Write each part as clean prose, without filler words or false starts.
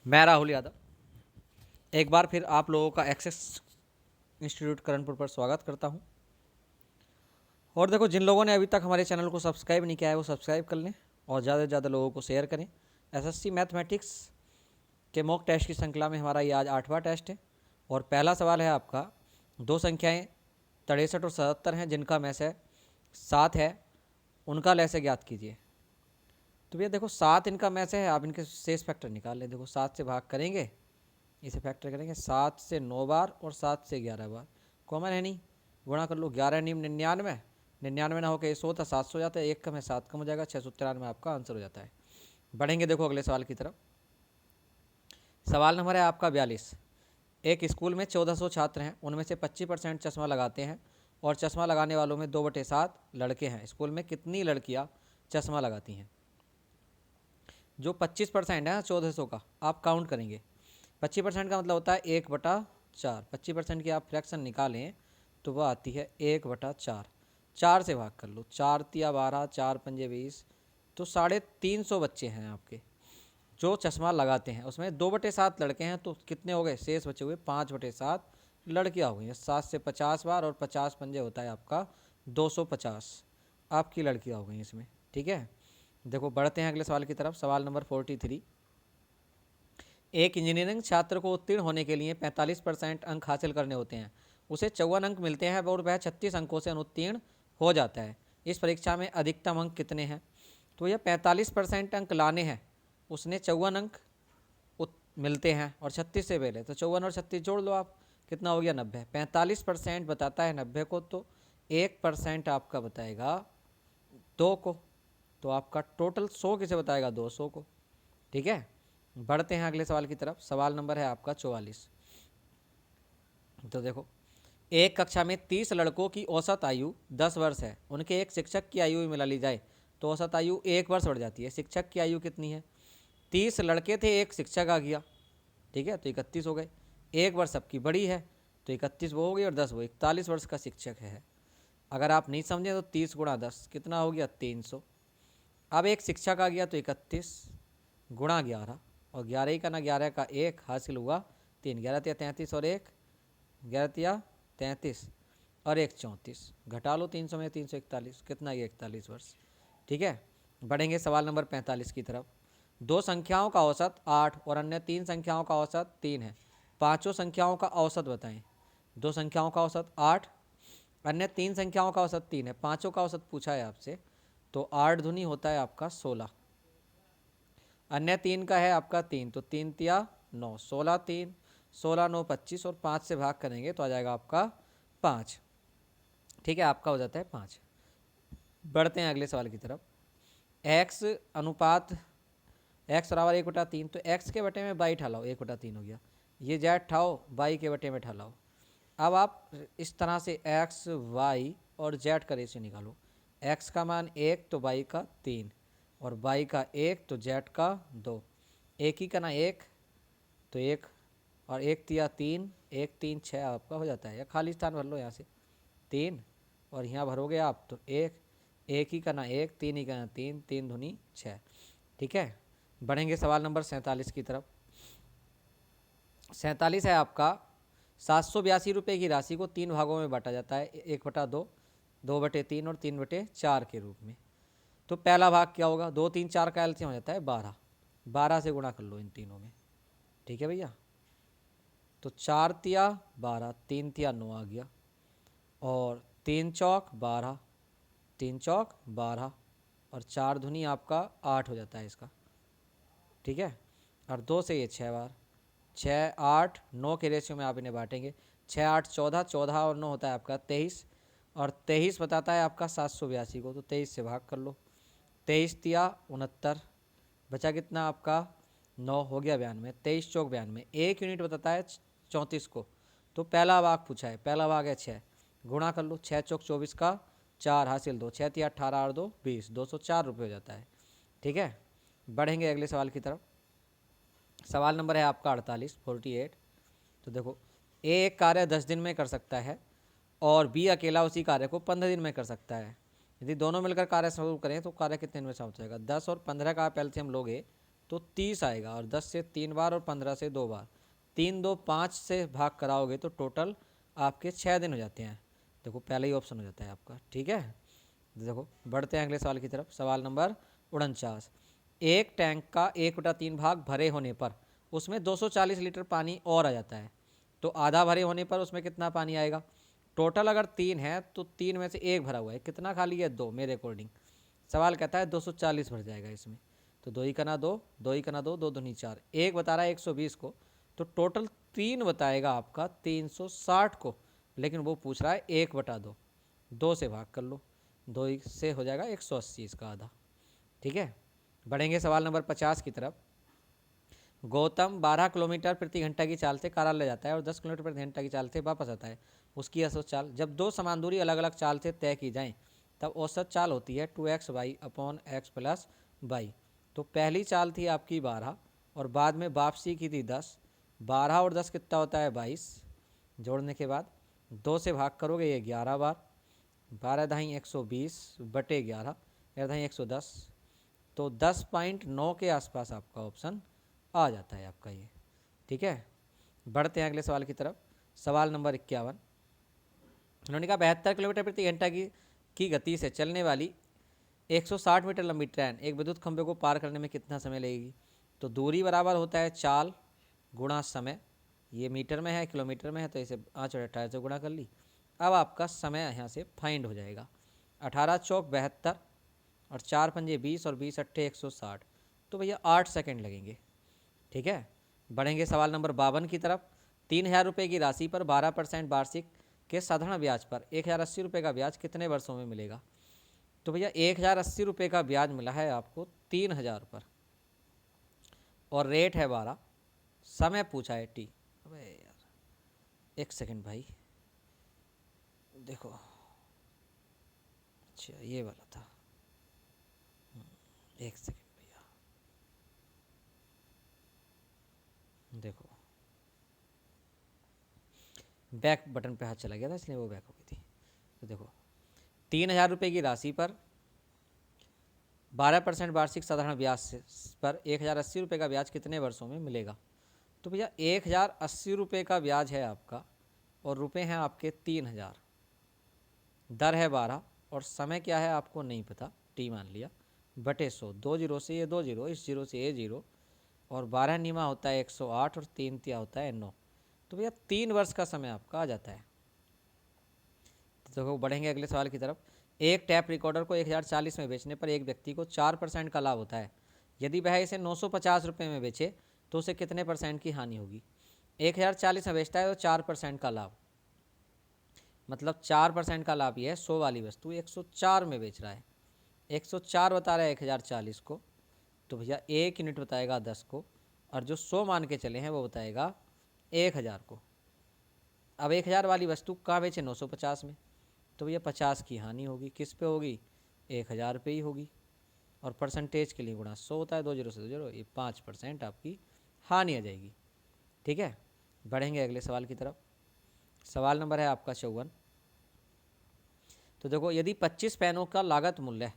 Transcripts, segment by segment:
मैं राहुल यादव एक बार फिर आप लोगों का एक्सेस इंस्टीट्यूट कानपुर पर स्वागत करता हूं। और देखो, जिन लोगों ने अभी तक हमारे चैनल को सब्सक्राइब नहीं किया है वो सब्सक्राइब कर लें और ज़्यादा से ज़्यादा लोगों को शेयर करें। एसएससी मैथमेटिक्स के मॉक टेस्ट की श्रृंखला में हमारा ये आज 8वां टेस्ट है और पहला सवाल है आपका, दो संख्याएँ 63 और 77 हैं जिनका में से 7 है, उनका लैसे ज्ञात कीजिए। तो भैया देखो, 7 इनका में से है, आप इनके शेष फैक्टर निकाल लें। देखो 7 से भाग करेंगे, इसे फैक्टर करेंगे 7 से 9 बार और 7 से 11 बार, कॉमन है नहीं, गुणा कर लो। 11 नीम 99, 99 ना होकर 100 था, 700 जाता है, एक कम है 7 कम हो जाएगा, 693 आपका आंसर हो जाता है। बढ़ेंगे देखो अगले सवाल की तरफ। सवाल नंबर है आपका 42। एक स्कूल में 1400 छात्र हैं, उनमें से 25% चश्मा लगाते हैं और चश्मा लगाने वालों में 2/7 लड़के हैं। स्कूल में कितनी लड़कियां चश्मा लगाती हैं? जो 25% है 1400 का, आप काउंट करेंगे। 25% का मतलब होता है 1/4। 25% की आप फ्रैक्शन निकालें तो वह आती है 1/4। 4 से भाग कर लो, 4 तिया 12, 4 पंजे 20, तो 350 बच्चे हैं आपके जो चश्मा लगाते हैं। उसमें 2/7 लड़के हैं, तो कितने हो गए? शेष बचे हुए 5/7 लड़कियां हो गई। 7 से 50 बार और 50 पंजे होता है आपका 250 आपकी लड़कियां हो गई इसमें। ठीक है, देखो बढ़ते हैं अगले सवाल की तरफ। सवाल नंबर 43। एक इंजीनियरिंग छात्र को उत्तीर्ण होने के लिए 45% अंक हासिल करने होते हैं, उसे 54 अंक मिलते हैं और वह 36 अंकों से अनुत्तीर्ण हो जाता है। इस परीक्षा में अधिकतम अंक कितने हैं? तो यह 45% अंक लाने हैं, उसने 54 अंक मिलते हैं और 36 से पहले, तो 54 और 36 जोड़ लो आप, कितना हो गया? 90। 45% बताता है 90 को, तो 1% आपका बताएगा 2 को, तो आपका टोटल 100 किसे बताएगा? 200 को। ठीक है, बढ़ते हैं अगले सवाल की तरफ। सवाल नंबर है आपका 44। तो देखो, एक कक्षा में 30 लड़कों की औसत आयु 10 वर्ष है, उनके एक शिक्षक की आयु मिला ली जाए तो औसत आयु 1 वर्ष बढ़ जाती है। शिक्षक की आयु कितनी है? 30 लड़के थे, एक शिक्षक आ गया, ठीक है, तो 31 हो गए। 1 वर्ष सबकी बड़ी है, तो 31 वो हो गई और 10 वो, 41 वर्ष का शिक्षक है। अगर आप नहीं समझे तो 30 गुणा 10 कितना हो गया? 300। अब एक शिक्षक आ गया, तो 31 गुणा 11, और 11 ही का ना 11 का 1 हासिल हुआ 3, 11 तिया 33 और 1, 11 तिया 33 और 1 34, घटा लो 300 में 341, कितना? ये 41 वर्ष। ठीक है, बढ़ेंगे सवाल नंबर 45 की तरफ। दो संख्याओं का औसत 8 और अन्य 3 संख्याओं का औसत 3 है, पांचों संख्याओं का औसत बताएं। दो संख्याओं का औसत 8, अन्य 3 संख्याओं का औसत 3 है, पांचों का औसत पूछा है आपसे, तो 8 दूनी होता है आपका 16, अन्य 3 का है आपका 3, तो 3 तिया 9, 16 3, 16 9 25 और 5 से भाग करेंगे तो आ जाएगा आपका 5। ठीक है, आपका हो जाता है 5। बढ़ते हैं अगले सवाल की तरफ। x अनुपात x बराबर 1/3, तो x के बटे में बाई ठालाओ, 1/3 हो गया। ये जेड ठाओ, बाई के बटे में ठालाओ। अब आप इस तरह से x y और z का रेशियो निकालो। x का मान 1 तो y का 3, और y का 1 तो z का 2। एक ही का ना 1, तो 1 और 1 तिया 3, 1 3 6 आपका हो जाता है, या खाली स्थान भर लो यहाँ से 3, और यहाँ भरोगे आप तो 1, एक ही का ना 1, 3 ही का ना 3, 3 दूनी 6। ठीक है, बढ़ेंगे सवाल नंबर 47 की तरफ। 47 है आपका, 782 रुपये की राशि को 3 भागों में बांटा जाता है, 1/2, 2/3 और 3/4 के रूप में। तो पहला भाग क्या होगा? 2 3 4 का एलसीएम हो जाता है 12, 12 से गुणा कर लो इन तीनों में। ठीक है भैया, तो 4 तिया 12, 3 तिया 9 आ गया, और 3 चौक 12, 3 चौक 12, और 4 धुनी आपका 8 हो जाता है इसका। ठीक है, और 2 से ये 6 बार, 6 8 9 के रेशियो में आप इन्हें बांटेंगे। 6 8 14, 14 और 9 होता है आपका 23, और 23 बताता है आपका 782 को, तो 23 से भाग कर लो। 23 तिया 69, बचा कितना आपका? 9 हो गया 92, 23 चौक 92, 1 यूनिट बताता है 34 को। तो पहला भाग पूछा है, पहला भाग है 6, गुणा कर लो, 6 चौक 24 का 4 हासिल 2, 6 तिया 18 और 2 20, 204 रुपये हो जाता है। ठीक है, बढ़ेंगे अगले सवाल की तरफ। सवाल नंबर है आपका 48। तो देखो, ए एक कार्य 10 दिन में कर सकता है और बी अकेला उसी कार्य को 15 दिन में कर सकता है। यदि दोनों मिलकर कार्य शुरू करें तो कार्य कितने दिन में समाप्त हो जाएगा? 10 और 15 का आप एलसीएम लोगे तो 30 आएगा, और 10 से 3 बार और 15 से 2 बार, 3 2 5 से भाग कराओगे तो टोटल आपके 6 दिन हो जाते हैं। देखो पहला ही ऑप्शन हो जाता है आपका। ठीक है, देखो बढ़ते हैं अगले सवाल की तरफ। सवाल नंबर 49। एक टैंक का 1/3 भाग भरे होने पर उसमें 240 लीटर पानी और आ जाता है, तो आधा भरे होने पर उसमें कितना पानी आएगा? टोटल अगर 3 है तो 3 में से 1 भरा हुआ है, कितना खाली है? 2 मेरे अकॉर्डिंग। सवाल कहता है 240 भर जाएगा इसमें, तो 2 ही कना 2, 2 ही कना 2, 2 दूनी 4, 1 बता रहा है 120 को, तो टोटल 3 बताएगा आपका 360 को, लेकिन वो पूछ रहा है 1/2, 2 से भाग कर लो, 2 से हो जाएगा 180 इसका आधा। ठीक है, बढ़ेंगे सवाल नंबर 50 की तरफ। गौतम 12 किलोमीटर प्रति घंटा की चाल से कार्यालय जाता है और 10 किलोमीटर प्रति घंटा की चाल से वापस आता है। उसकी औसत चाल, जब दो समान दूरी अलग अलग चाल से तय की जाए तब औसत चाल होती है 2x y upon x plus y. तो पहली चाल थी आपकी 12 और बाद में वापसी की थी 10। 12 और 10 कितना होता है? 22। जोड़ने के बाद 2 से भाग करोगे ये 11 बार, 12 दहाई 120 बटे 11, 11 दहाई 110, तो 10.9 के आसपास आपका ऑप्शन आ जाता है आपका ये। ठीक है, बढ़ते हैं अगले सवाल की तरफ। सवाल नंबर 51। उन्होंने कहा 72 किलोमीटर प्रति घंटा की गति से चलने वाली 160 मीटर लंबी ट्रेन एक विद्युत खंभे को पार करने में कितना समय लगेगी? तो दूरी बराबर होता है चाल गुणा समय, ये मीटर में है किलोमीटर में है तो इसे 5/18 से गुणा कर ली। अब आपका समय यहाँ से फाइंड हो जाएगा। 18 चौक 72 और 4 पंजे 20 और 20 अट्ठे 160, तो भैया 8 सेकंड लगेंगे। ठीक है, बढ़ेंगे सवाल नंबर 52 की तरफ। 3000 रुपये की राशि पर 12% वार्षिक के साधारण ब्याज पर 1080 रुपये का ब्याज कितने वर्षों में मिलेगा? तो भैया 1080 रुपये का ब्याज मिला है आपको 3000 पर, और रेट है 12, समय पूछा है टी। अबे यार 1 सेकंड भाई, देखो अच्छा ये वाला था, 1 सेकंड भैया, देखो बैक बटन पे हाथ चला गया था इसलिए वो बैक हो गई थी। तो देखो 3000 रुपये की राशि पर 12% वार्षिक साधारण ब्याज पर 1080 रुपये का ब्याज कितने वर्षों में मिलेगा? तो भैया 1080 रुपये का ब्याज है आपका और रुपये हैं आपके 3000, दर है 12 और समय क्या है आपको नहीं पता, टी मान लिया, बटे 100, 2 जीरो से ये 2 जीरो, इस जीरो से ये जीरो, और 12 नीमा होता है 108 और 3 तिया होता है 9, तो भैया 3 वर्ष का समय आपका आ जाता है। तो देखो बढ़ेंगे अगले सवाल की तरफ। एक टैप रिकॉर्डर को 1040 में बेचने पर एक व्यक्ति को 4% का लाभ होता है। यदि वह इसे 950 रुपये में बेचे तो उसे कितने परसेंट की हानि होगी? 1040 में बेचता है तो 4% का लाभ, मतलब 4% का लाभ ये है। 100 वाली वस्तु 104 में बेच रहा है, 104 बता रहा है 1040 को, तो भैया 1 यूनिट बताएगा 10 को, और जो 100 मान के चले हैं वो बताएगा 1000 को। अब 1000 वाली वस्तु कहाँ बेचे? 950 में, तो भैया 50 की हानि होगी, किस पे होगी? 1000 पे ही होगी, और परसेंटेज के लिए गुणा 100 होता है, 2 जीरो से 2 जीरो, ये 5% आपकी हानि आ जाएगी। ठीक है, बढ़ेंगे अगले सवाल की तरफ। सवाल नंबर है आपका 54। तो देखो यदि 25 पेनों का लागत मूल्य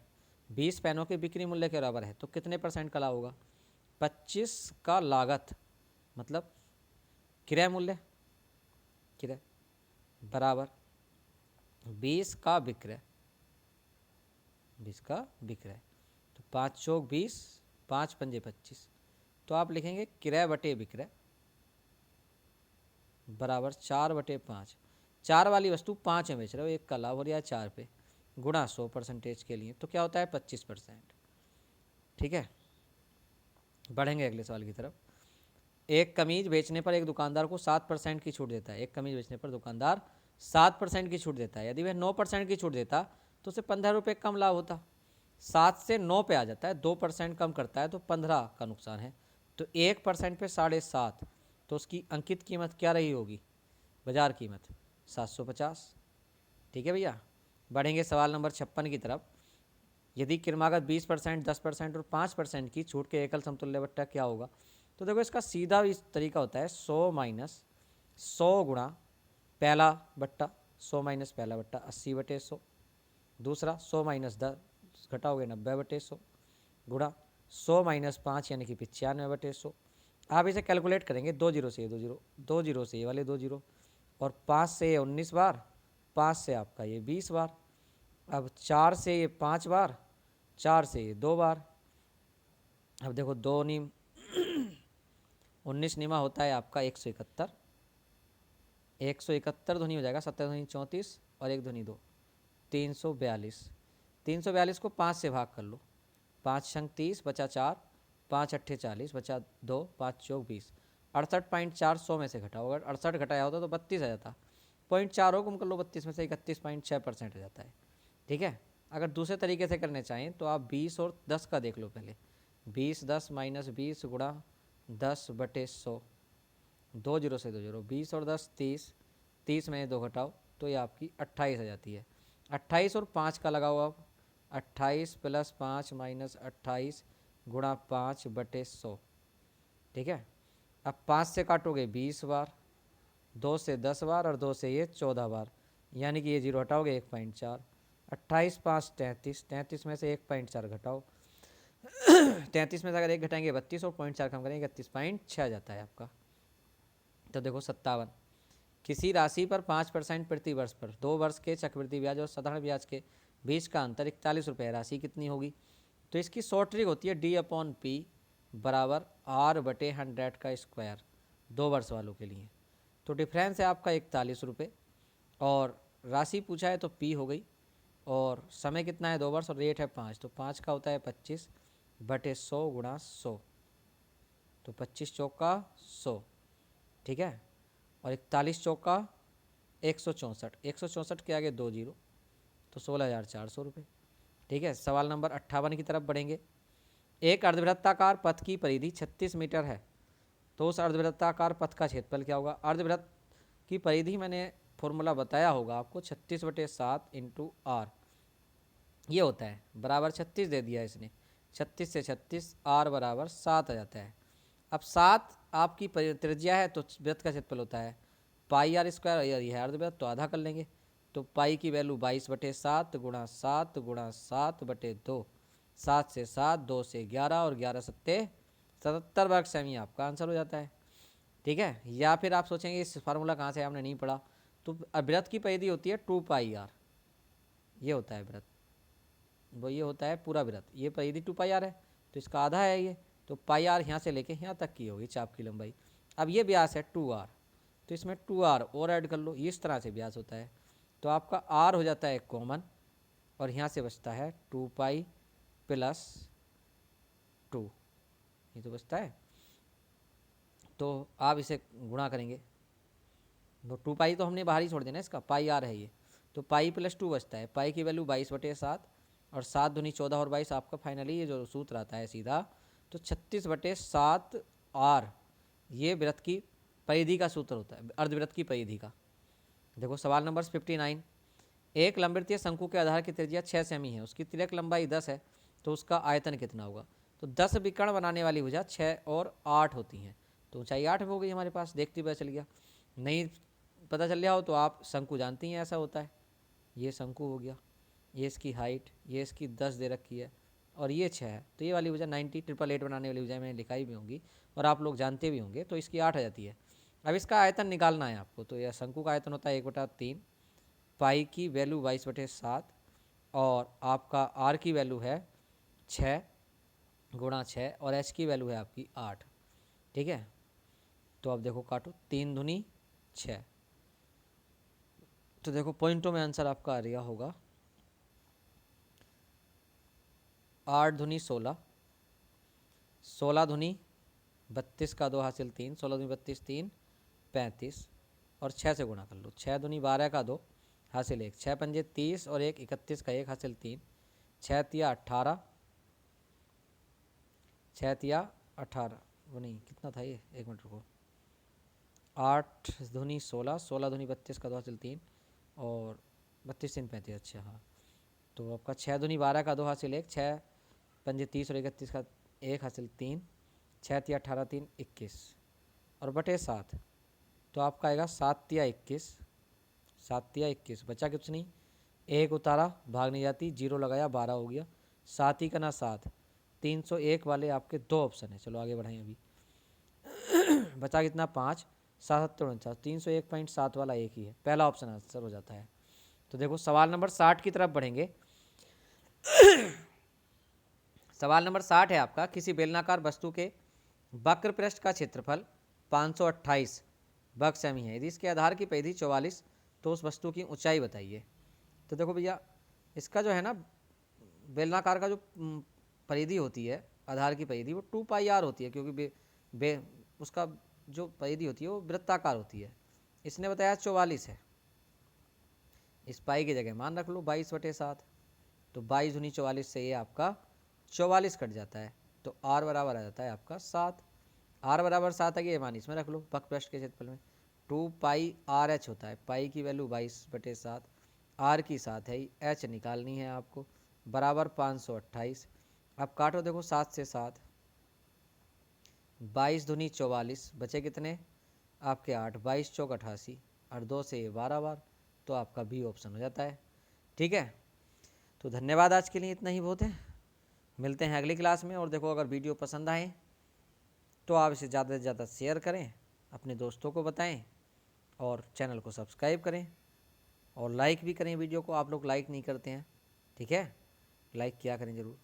20 पेनों के बिक्री मूल्य के बराबर है तो कितने परसेंट का लाभ होगा? 25 का लागत मतलब क्रय मूल्य, क्रय बराबर 20 का विक्रय, 20 का विक्रय, तो 5 चौक 20, 5 पंजे 25, तो आप लिखेंगे क्रय बटे विक्रय बराबर 4/5। 4 वाली वस्तु 5 में बेच रहे हो, एक का लाभ हो रहा है 4 पे, गुणा 100 परसेंटेज के लिए, तो क्या होता है? 25%। ठीक है, बढ़ेंगे अगले सवाल की तरफ। एक कमीज बेचने पर एक दुकानदार को 7% की छूट देता है। एक कमीज बेचने पर दुकानदार 7% की छूट देता है। यदि वह 9% की छूट देता तो उसे 15 रुपये कम लाभ होता। 7 से 9 पे आ जाता है, 2% कम करता है तो 15 का नुकसान है, तो 1% पे 7.5, तो उसकी अंकित कीमत क्या रही होगी? बाजार कीमत 750। ठीक है भैया, बढ़ेंगे सवाल नंबर 56 की तरफ। यदि क्रमागत 20%, 10% और 5% की छूट के एकल समतुल्य बट्टा क्या होगा? तो देखो इसका सीधा इस तरीका होता है 100 माइनस 100 गुणा पहला बट्टा, 100 माइनस पहला बट्टा 80/100, दूसरा 100 माइनस 10 घटाओगे 90/100 गुणा 100 माइनस 5 यानी कि 95/100। आप इसे कैलकुलेट करेंगे, 2 जीरो से ये 2 जीरो, 2 जीरो से ये वाले 2 जीरो, और 5 से ये 19 बार, 5 से आपका ये 20 बार, अब 4 से ये 5 बार, 4 से ये 2 बार। अब देखो 2 नीम 19 निमा होता है आपका 171, 171 धुनी हो जाएगा, 70 धुनी 34 और 1 धुनी 2, 342। 342 को 5 से भाग कर लो, 5 छंग 30 बचा 4, 5 अट्ठे 40 बचा 2, 5 चौक 20, 68.4 100 में से घटाओ, अगर 68 घटाया होता तो 32 आ जाता, 0.4 हो गुम कर लो 32 में से, 31.6% आ जाता है। ठीक है। अगर दूसरे तरीके से करने चाहें तो आप 20 और 10 का देख लो पहले, 20 10 माइनस 20 गुणा 10/100, 2 जीरो से 2 जीरो, 20 और 10 30, 30 में 2 घटाओ तो ये आपकी 28 आ जाती है। 28 और 5 का लगाओ आप, 28 प्लस 5 माइनस 28 गुणा 5/100। ठीक है। अब 5 से काटोगे 20 बार, 2 से 10 बार और 2 से ये 14 बार, यानी कि ये जीरो हटाओगे 1.4, 28 5 33, 33 में से 1.4 घटाओ 33 में से अगर 1 घटाएंगे 32 और 0.4 कम करेंगे 31.6 आ जाता है आपका। तो देखो 57, किसी राशि पर 5% प्रति वर्ष पर 2 वर्ष के चक्रवृद्धि ब्याज और साधारण ब्याज के बीच का अंतर 41 रुपये, राशि कितनी होगी? तो इसकी शॉर्ट ट्रिक होती है D/P बराबर R/100 का स्क्वायर, 2 वर्ष वालों के लिए। तो डिफरेंस है आपका 41 रुपये, और राशि पूछा है तो P हो गई, और समय कितना है 2 वर्ष, और रेट है 5, तो 5 का होता है 25/100 गुणा 100, तो 25 चौका 100। ठीक है। और 41 चौका 164, 164 के आगे 2 जीरो, तो 16,400 रुपये। ठीक है। सवाल नंबर 58 की तरफ बढ़ेंगे। एक अर्धवृत्ताकार पथ की परिधि 36 मीटर है, तो उस अर्धवृत्ताकार पथ का क्षेत्रफल क्या होगा? अर्धवृत्त की परिधि मैंने फॉर्मूला बताया होगा आपको, 36/7 इंटू आर ये होता है, बराबर 36 दे दिया इसने, 36 से 36 आर बराबर 7 आ जाता है। अब 7 आपकी त्रिज्या है तो वृत्त का क्षेत्रफल होता है πr², और यह है अर्धवृत्त तो आधा कर लेंगे, तो पाई की वैल्यू 22/7 गुणा 7 गुणा 7/2, 7 से 7, 2 से 11 और 11 सत्ते 77 वर्ग सेमी आपका आंसर हो जाता है। ठीक है। या फिर आप सोचेंगे इस फार्मूला कहाँ से हमने नहीं पढ़ा, तो वृत्त की परिधि होती है 2πr, ये होता है वृत्त, वो ये होता है पूरा वृत्त, ये परिधि 2πr है तो इसका आधा है ये, तो πr यहाँ से लेके यहाँ तक की होगी चाप की लंबाई। अब ये व्यास है 2r, तो इसमें 2r और ऐड कर लो, इस तरह से व्यास होता है, तो आपका r हो जाता है कॉमन, और यहाँ से बचता है 2π प्लस 2, ये तो बचता है, तो आप इसे गुणा करेंगे, तो 2π तो हमने बाहर ही छोड़ देना इसका, πr है ये, तो पाई प्लस 2 बचता है, पाई की वैल्यू 22/7, और 7 दूनी 14 और 22 आपका फाइनली ये जो सूत्र आता है सीधा, तो 36/7 आर, ये वृत्त की परिधि का सूत्र होता है, अर्धवृत्त की परिधि का। देखो सवाल नंबर 59, एक लंबवृत्तीय शंकु के आधार की त्रिज्या 6 सेमी है, उसकी तिर्यक लंबाई 10 है, तो उसका आयतन कितना होगा? तो 10 विकर्ण बनाने वाली भुजा 6 और 8 होती हैं, तो ऊंचाई 8 हो गई हमारे पास, देखते हुए चल गया। नहीं पता चल गया हो तो आप शंकु जानती हैं ऐसा होता है, ये शंकु हो गया, ये इसकी हाइट, ये इसकी 10 दे रखी है, और ये 6 है, तो ये वाली भुजा 90 888 बनाने वाली भुजा मैंने लिखाई भी होंगी और आप लोग जानते भी होंगे, तो इसकी 8 आ जाती है। अब इसका आयतन निकालना है आपको, तो यह शंकु का आयतन होता है 1/3, पाई की वैल्यू 22/7, और आपका आर की वैल्यू है 6 गुणा 6, और एच की वैल्यू है आपकी 8। ठीक है। तो अब देखो काटो, 3 दूनी 6, तो देखो पॉइंटों में आंसर आपका आ रहा होगा 8 दूनी 16, 16 दूनी 32 का 2 हासिल 3, 16 दूनी 32 3 35, और 6 से गुणा कर लो, 6 दूनी 12 का 2 हासिल 1, 6 पंजे 30 और 1 31 का 1 हासिल 3, 6 तिया 18, 6 तिया 18, वो नहीं कितना था ये, 1 मिनट रुको, 8 दूनी 16, 16 दूनी 32 का 2 हासिल 3, और 32 3 35, अच्छा हाँ, तो आपका 6 दूनी 12 का 2 हासिल 1, 6 पंजे 30 और 31 का 1 हासिल 3, 6 तिया 18 3 21, और बटे 7, तो आपका आएगा 7 तिया 21, 7 तिया 21, बचा कुछ नहीं, 1 उतारा भाग नहीं जाती, 0 लगाया 12 हो गया, 7 ही का ना 7, 301 वाले आपके 2 ऑप्शन है। चलो आगे बढ़ाएं अभी। बचा कितना 5, 7 301.7 वाला एक ही है, पहला ऑप्शन आंसर हो जाता है। तो देखो सवाल नंबर 60 की तरफ बढ़ेंगे। सवाल नंबर 60 है आपका, किसी बेलनाकार वस्तु के वक्र पृष्ठ का क्षेत्रफल 528 वर्ग सेमी है, यदि इसके आधार की परिधि 44 तो उस वस्तु की ऊंचाई बताइए। तो देखो भैया, इसका जो है ना बेलनाकार का जो परिधि होती है, आधार की परिधि, वो 2πr होती है, क्योंकि उसका जो परिधि होती है वो वृत्ताकार होती है। इसने बताया 44 है, इस पाई की जगह मान रख लो 22/7, तो 22 दूनी 44 से ये आपका 44 कट जाता है, तो r बराबर आ जाता है आपका 7। r बराबर 7 है कि ये मान इसमें रख लो, वक्र पृष्ठ के क्षेत्रफल में 2πrh होता है, पाई की वैल्यू 22/7, r की 7 है, h निकालनी है आपको, बराबर 528। अब काटो देखो 7 से 7, 22 दूनी 44, बचे कितने आपके 8, 22 चौक 88 और 2 से ये 12 बार, तो आपका बी ऑप्शन हो जाता है। ठीक है, तो धन्यवाद, आज के लिए इतना ही बहुत है, मिलते हैं अगली क्लास में। और देखो अगर वीडियो पसंद आए तो आप इसे ज़्यादा से ज़्यादा शेयर करें, अपने दोस्तों को बताएं और चैनल को सब्सक्राइब करें और लाइक भी करें वीडियो को। आप लोग लाइक नहीं करते हैं, ठीक है, लाइक किया करें ज़रूर।